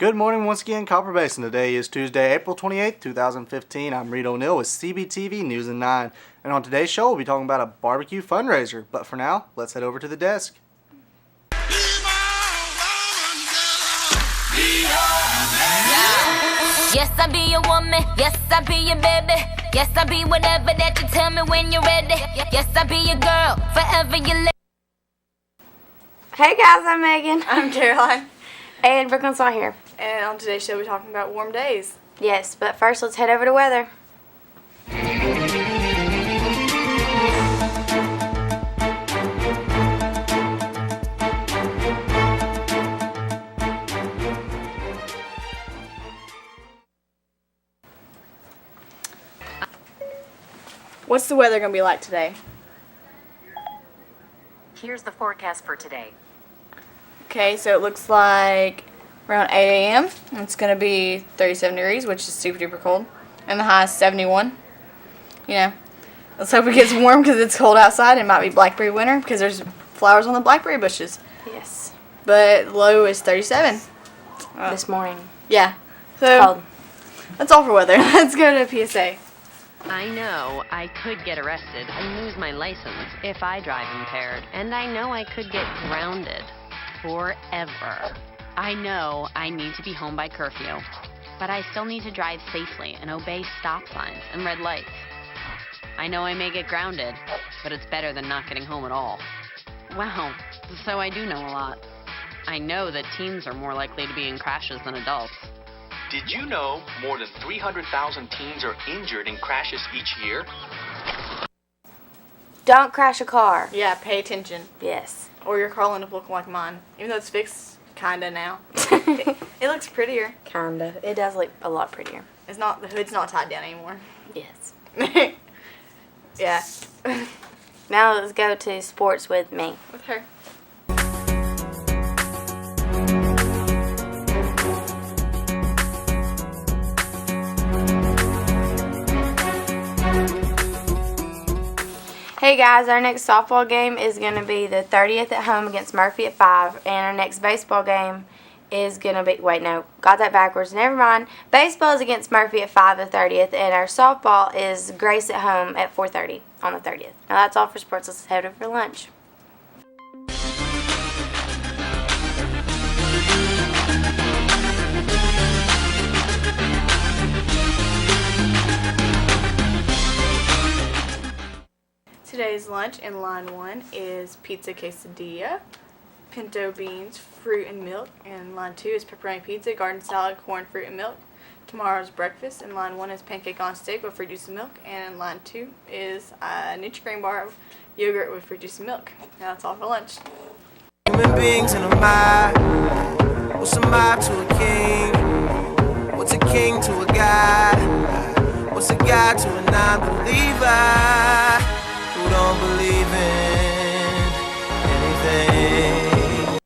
Good morning once again, Copper Basin. Today is Tuesday, April 28th, 2015. I'm Reed O'Neill with Cbtv News at 9. And on today's show, we'll be talking about a barbecue fundraiser. But for now, let's head over to the desk. Yes, I be your woman. Yes, I be your baby. Yes, I be whatever that you tell me when you're ready. Yes, I be your girl, forever your lady. Hey guys, I'm Megan. I'm Caroline. And Brooklyn's not here. And on today's show, we're talking about warm days. Yes, but first let's head over to weather. What's the weather going to be like today? Here's the forecast for today. Okay, so it looks like around 8 a.m. It's going to be 37 degrees, which is super duper cold. And the high is 71. You know, let's hope it gets warm because it's cold outside. It might be blackberry winter because there's flowers on the blackberry bushes. Yes. But low is 37. This morning. Yeah. So Cold. that's all for weather. Let's go to PSA. I know I could get arrested and lose my license if I drive impaired, and I know I could get grounded forever. I know I need to be home by curfew, but I still need to drive safely and obey stop signs and red lights. I know I may get grounded, but it's better than not getting home at all. Wow, so I do know a lot. I know that teens are more likely to be in crashes than adults. Did you know more than 300,000 teens are injured in crashes each year? Don't crash a car. Yeah, pay attention. Yes. Or your car will end up looking like mine. Even though it's fixed, kinda now. It looks prettier. Kinda. It does look a lot prettier. It's not, the hood's not tied down anymore. Yes. Yeah. Now let's go to sports with me. With her. Hey guys, our next softball game is going to be the 30th at home against Murphy at 5. And our next baseball game is going to be, wait, no, got that backwards. Never mind. Baseball is against Murphy at 5 the 30th. And our softball is Grace at home at 4:30 on the 30th. Now that's all for sports. Let's head over for lunch. Today's lunch in line 1 is pizza quesadilla, pinto beans, fruit and milk. And line 2 is pepperoni pizza, garden salad, corn, fruit and milk. Tomorrow's breakfast in line 1 is pancake on stick with fruit juice and milk. And in line 2 is a Nutri-Grain bar of yogurt with fruit juice and milk. Now that's all for lunch. Human beings in a mob. What's a mob to a king? What's a king to a god? What's a god to a non-believer who don't believe in anything?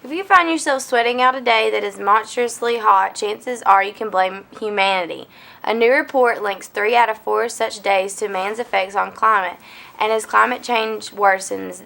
If you find yourself sweating out a day that is monstrously hot, chances are you can blame humanity. A new report links 3 out of 4 such days to man's effects on climate, and as climate change worsens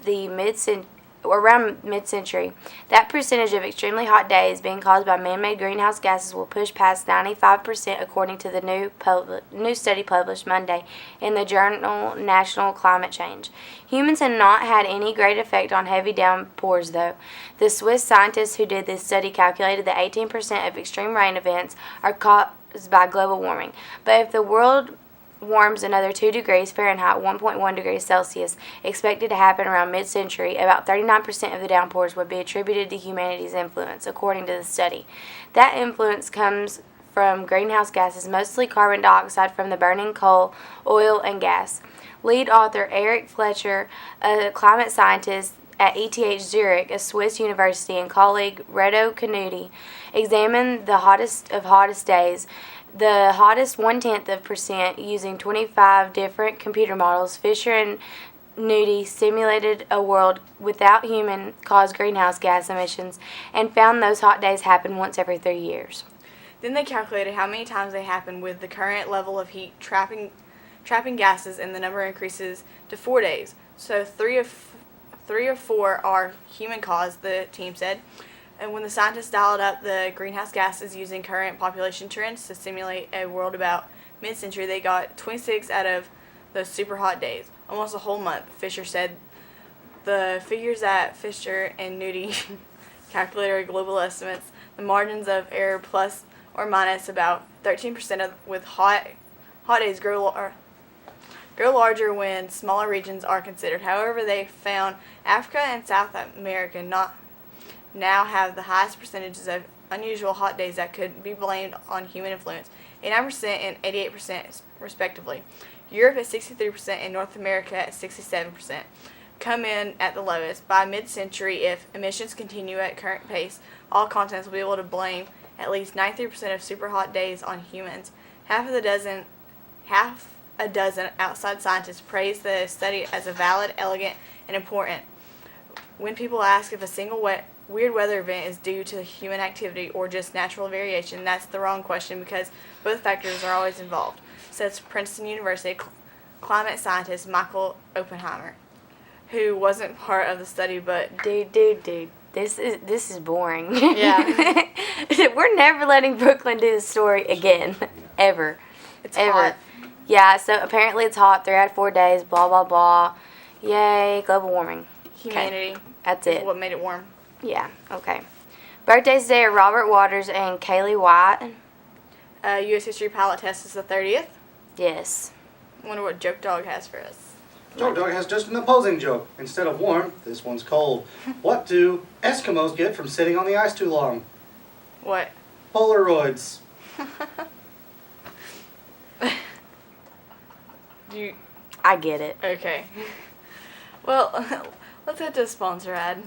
around mid-century, that percentage of extremely hot days being caused by man-made greenhouse gases will push past 95%, according to the new study published Monday in the journal National Climate Change. Humans have not had any great effect on heavy downpours, though. The Swiss scientists who did this study calculated that 18% of extreme rain events are caused by global warming. But if the world warms another 2 degrees Fahrenheit, 1.1 degrees Celsius, expected to happen around mid-century, about 39% of the downpours would be attributed to humanity's influence, according to the study. That influence comes from greenhouse gases, mostly carbon dioxide from the burning coal, oil, and gas. Lead author Eric Fletcher, a climate scientist at ETH Zurich, a Swiss university, and colleague Reto Canuti examined the hottest of hottest days, the hottest 0.1% using 25 different computer models. Fisher and Nudie simulated a world without human-caused greenhouse gas emissions and found those hot days happen once every 3 years. Then they calculated how many times they happen with the current level of heat trapping gases, and the number increases to 4 days. So three or four are human caused, the team said. And when the scientists dialed up the greenhouse gases using current population trends to simulate a world about mid-century, they got 26 out of those super hot days, almost a whole month. Fisher said the figures that Fisher and Nudie calculated are global estimates. The margins of error plus or minus about 13% with hot days grow larger when smaller regions are considered. However, they found Africa and South America now have the highest percentages of unusual hot days that could be blamed on human influence, 89% and 88% respectively. Europe at 63% and North America at 67% come in at the lowest. By mid-century, if emissions continue at current pace, all continents will be able to blame at least 93% of super hot days on humans. Half a dozen outside scientists praise the study as a valid, elegant, and important. When people ask if a single weird weather event is due to human activity or just natural variation, that's the wrong question because both factors are always involved, says Princeton University climate scientist Michael Oppenheimer, who wasn't part of the study but... Dude. This is boring. Yeah. We're never letting Brooklyn do the story again. Ever. It's Ever. hot. Yeah, so apparently it's hot, 3 out of 4 days, blah, blah, blah. Yay, global warming. Humanity. Okay. That's is it. what made it warm. Yeah, okay. Birthdays today are Robert Waters and Kaylee White. U.S. History Pilot Test is the 30th. Yes. I wonder what Joke Dog has for us. Joke Dog has just an opposing joke. Instead of warm, this one's cold. What do Eskimos get from sitting on the ice too long? What? Polaroids. I get it. Okay. Well, let's head to a sponsor ad.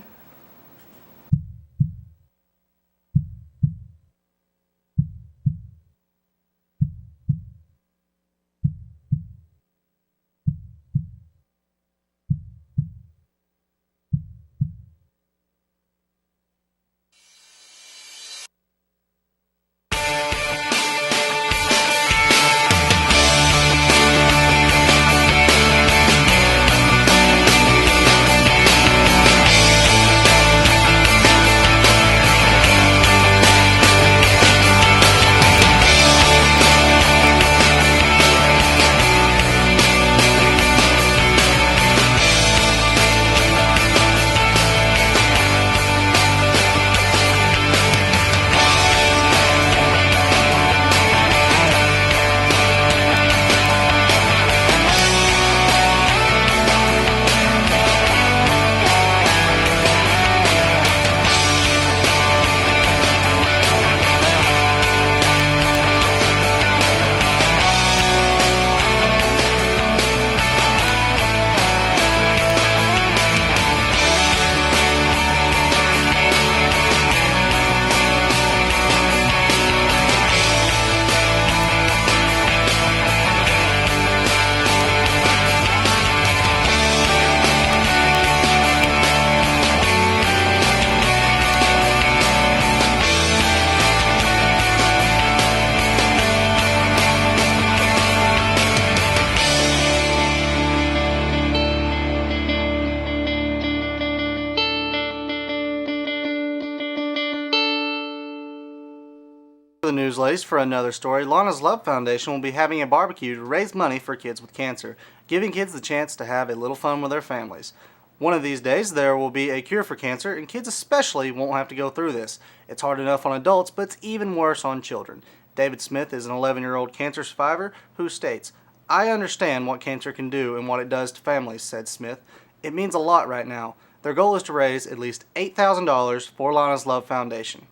The news, ladies, for another story. Lana's Love Foundation will be having a barbecue to raise money for kids with cancer, giving kids the chance to have a little fun with their families. One of these days, there will be a cure for cancer, and kids especially won't have to go through this. It's hard enough on adults, but it's even worse on children. David Smith is an 11-year-old cancer survivor who states, "I understand what cancer can do and what it does to families," said Smith. "It means a lot right now. Their goal is to raise at least $8,000 for Lana's Love Foundation."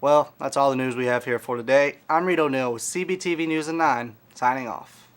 Well, that's all the news we have here for today. I'm Reed O'Neill with CBTV News at 9, signing off.